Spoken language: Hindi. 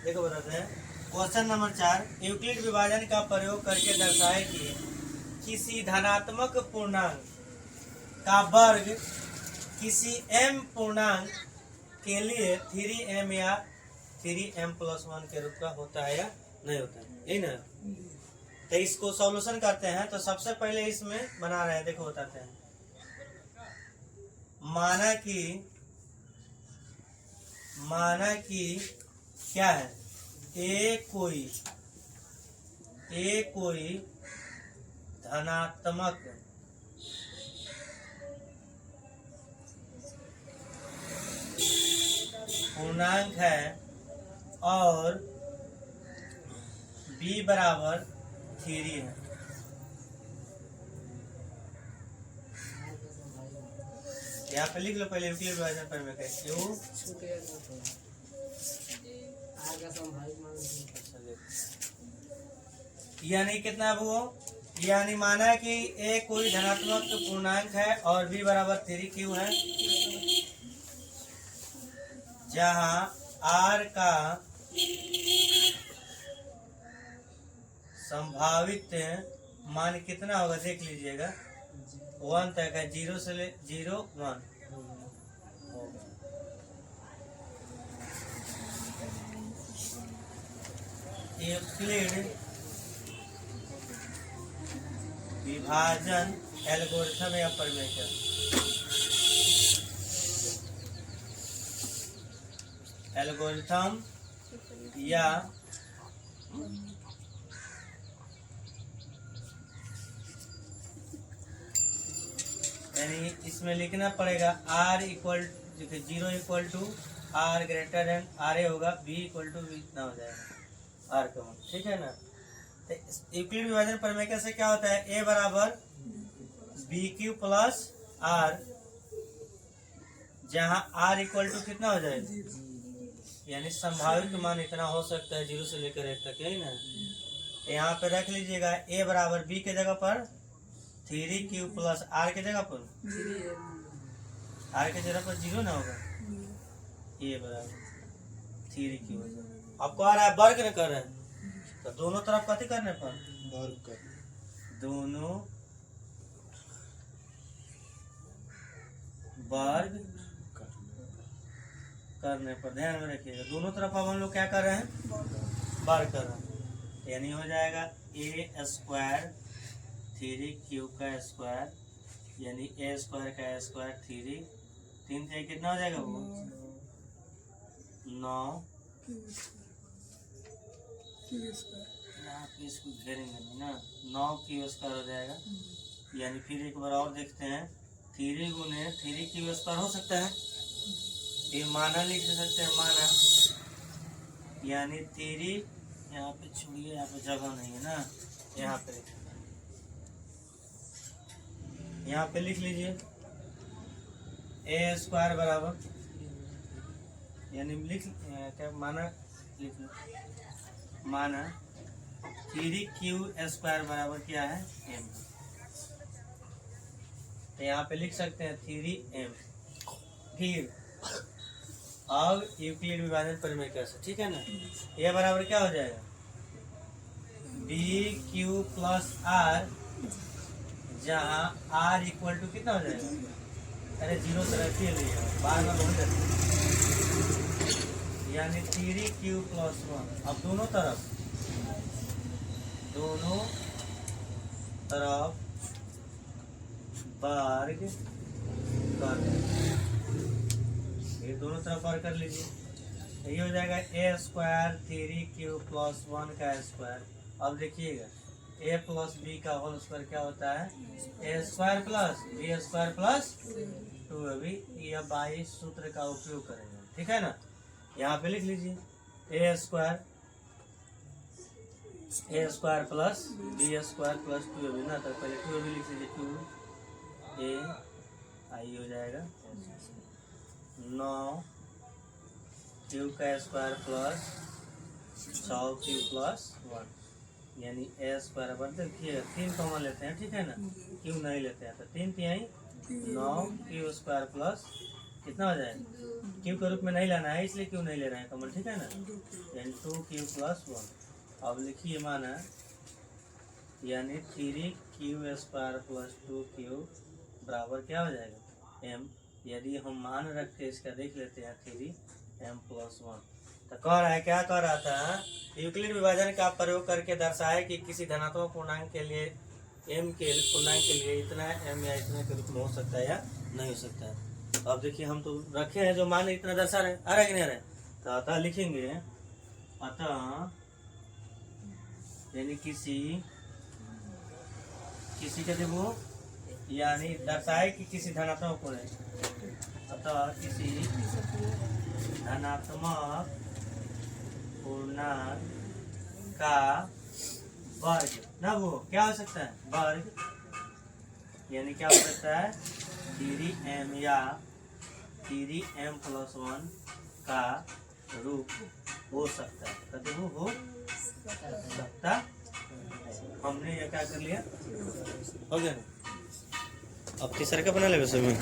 देखो बताते हैं। क्वेश्चन नंबर 4, यूक्लिड विभाजन का प्रयोग करके दर्शाए कि किसी धनात्मक पूर्णांक का वर्ग किसी m पूर्णांक के लिए 3m या 3m+1 के रूप का होता है या नहीं होता है, यही ना। तो इसको सॉल्यूशन करते हैं। तो सबसे पहले इसमें बना रहे हैं, देखो बताते हैं। माना कि क्या है, ए कोई धनात्मक पूर्णांक है और b बराबर 3 है। यहाँ पे लिख लो पहले यूक्लिड विभाजन प्रमेय का क्यों। यानी कितना वो, यानी माना कि a कोई धनात्मक पूर्णांक है और b बराबर 3 क्यों है, जहां r का संभावित मान कितना होगा देख लीजिएगा, 1 तक है, 0 से 0 1 यूक्लिड विभाजन एल्गोरिथम या प्रमेय का एल्गोरिथम या यानी इसमें लिखना पड़ेगा r equal 0 equal to r greater than r होगा, b इक्वल टू इतना हो जाएगा r का मान, ठीक है ना। तो यूक्लिड विभाजन प्रमेय से क्या होता है, a बराबर bq प्लस r, जहाँ r इक्वल टू कितना हो जाएगा, यानी संभावित मान इतना हो सकता है 0 से लेकर 1 तक, यही ना। यहाँ पे रख लीजिएगा a बराबर b के जगह पर 3q प्लस r के जगह पर r के जगह पर 0 ना होगा, a बराबर 3q। आपको आ रहा है वर्ग न कर रहे हैं, तो दोनों तरफ कथी करने पर वर्ग कर, दोनों वर्ग करने पर ध्यान में रखिएगा, दोनों तरफ अब हम लोग क्या कर रहे हैं, वर्ग कर रहे हैं। यानी हो जाएगा a स्क्वायर 3q का स्क्वायर, यानी a स्क्वायर का स्क्वायर 3 से कितना हो जाएगा वो 9, यहाँ पे इसको घेरेंगे ना, 9q स्क्वायर हो जाएगा। यानी फिर एक बार और देखते हैं, 3 गुने 3q स्क्वायर हो सकता है, फिर माना लिख सकते हैं, माना यानी 3, यहाँ पे छोड़िए, यहाँ पे जगह नहीं है ना, यहाँ पे लिख लीजिए a स्क्वायर बराबर, यानी लिख क्या माना लिख लो, माना 3q स्क्वायर बराबर क्या है m, तो यहाँ पे लिख सकते हैं 3m। फिर अब यूक्लिड विभाजन प्रमेय कैसे, ठीक है ना, ये बराबर क्या हो जाएगा bq प्लस r, जहाँ r इक्वल टू कितना हो जाएगा, अरे 0 से रखिए बार बार हो जाती है, यानी 3q प्लस 1। अब दोनों तरफ वर्ग कर, ये दोनों तरफ वर्ग कर लीजिए, ये हो जाएगा a स्क्वायर 3q प्लस 1 का स्क्वायर। अब देखिएगा a प्लस b का होल स्क्वायर क्या होता है, a square plus b square plus 2। अभी यह 22 सूत्र का उपयोग करेंगे, ठीक है ना। यहाँ पे लिख लीजिए a square plus b square plus 2 अभी ना, तो पहले 2 अभी लिख लीजिए, 2a आई हो जाएगा 9q का स्क्वायर प्लस 6q प्लस 1, यानी a स्क्वायर बराबर, देखिए 3 कॉमन लेते हैं, ठीक है ना, q नहीं लेते हैं, तो 3 9q स्क्वायर प्लस कितना हो जाएगा? क्यू के रूप में नहीं लाना है, इसलिए क्यू नहीं ले रहे हैं कॉमन, ठीक है ना। यानी 2q + 1। अब लिखिए माना यानी 3q² + 2q बराबर क्या हो जाएगा? m। यदि हम मान रखते इसका देख लेते हैं 3m + 1। तो कह रहा है, क्या कह रहा था? यूक्लिड विभाजन का प्रयोग करके दर्शाए कि किसी धनात्मक पूर्णांक के लिए m के पूर्णांक के लिए इतना m या इतना के रूप में हो सकता है या नहीं हो सकता है। तो अब देखिए हम तो रखे हैं जो मान इतना दर्शा रहे, आ रहा है कि नहीं आ रहा है? तो अतः लिखेंगे, अतः यानी किसी के देखो यानी दर्शाए कि किसी धनात्मक पूर्ण, अतः किसी धनात्मक पूर्णांक का वर्ग ना वो क्या हो सकता है? वर्ग, यानी क्या हो सकता है? 3m या 3m + 1 का रूप हो सकता है। तो देखो हो सकता है। हमने ये क्या कर लिया? हो गया ना। अब तीसरा का बना लेगा समय।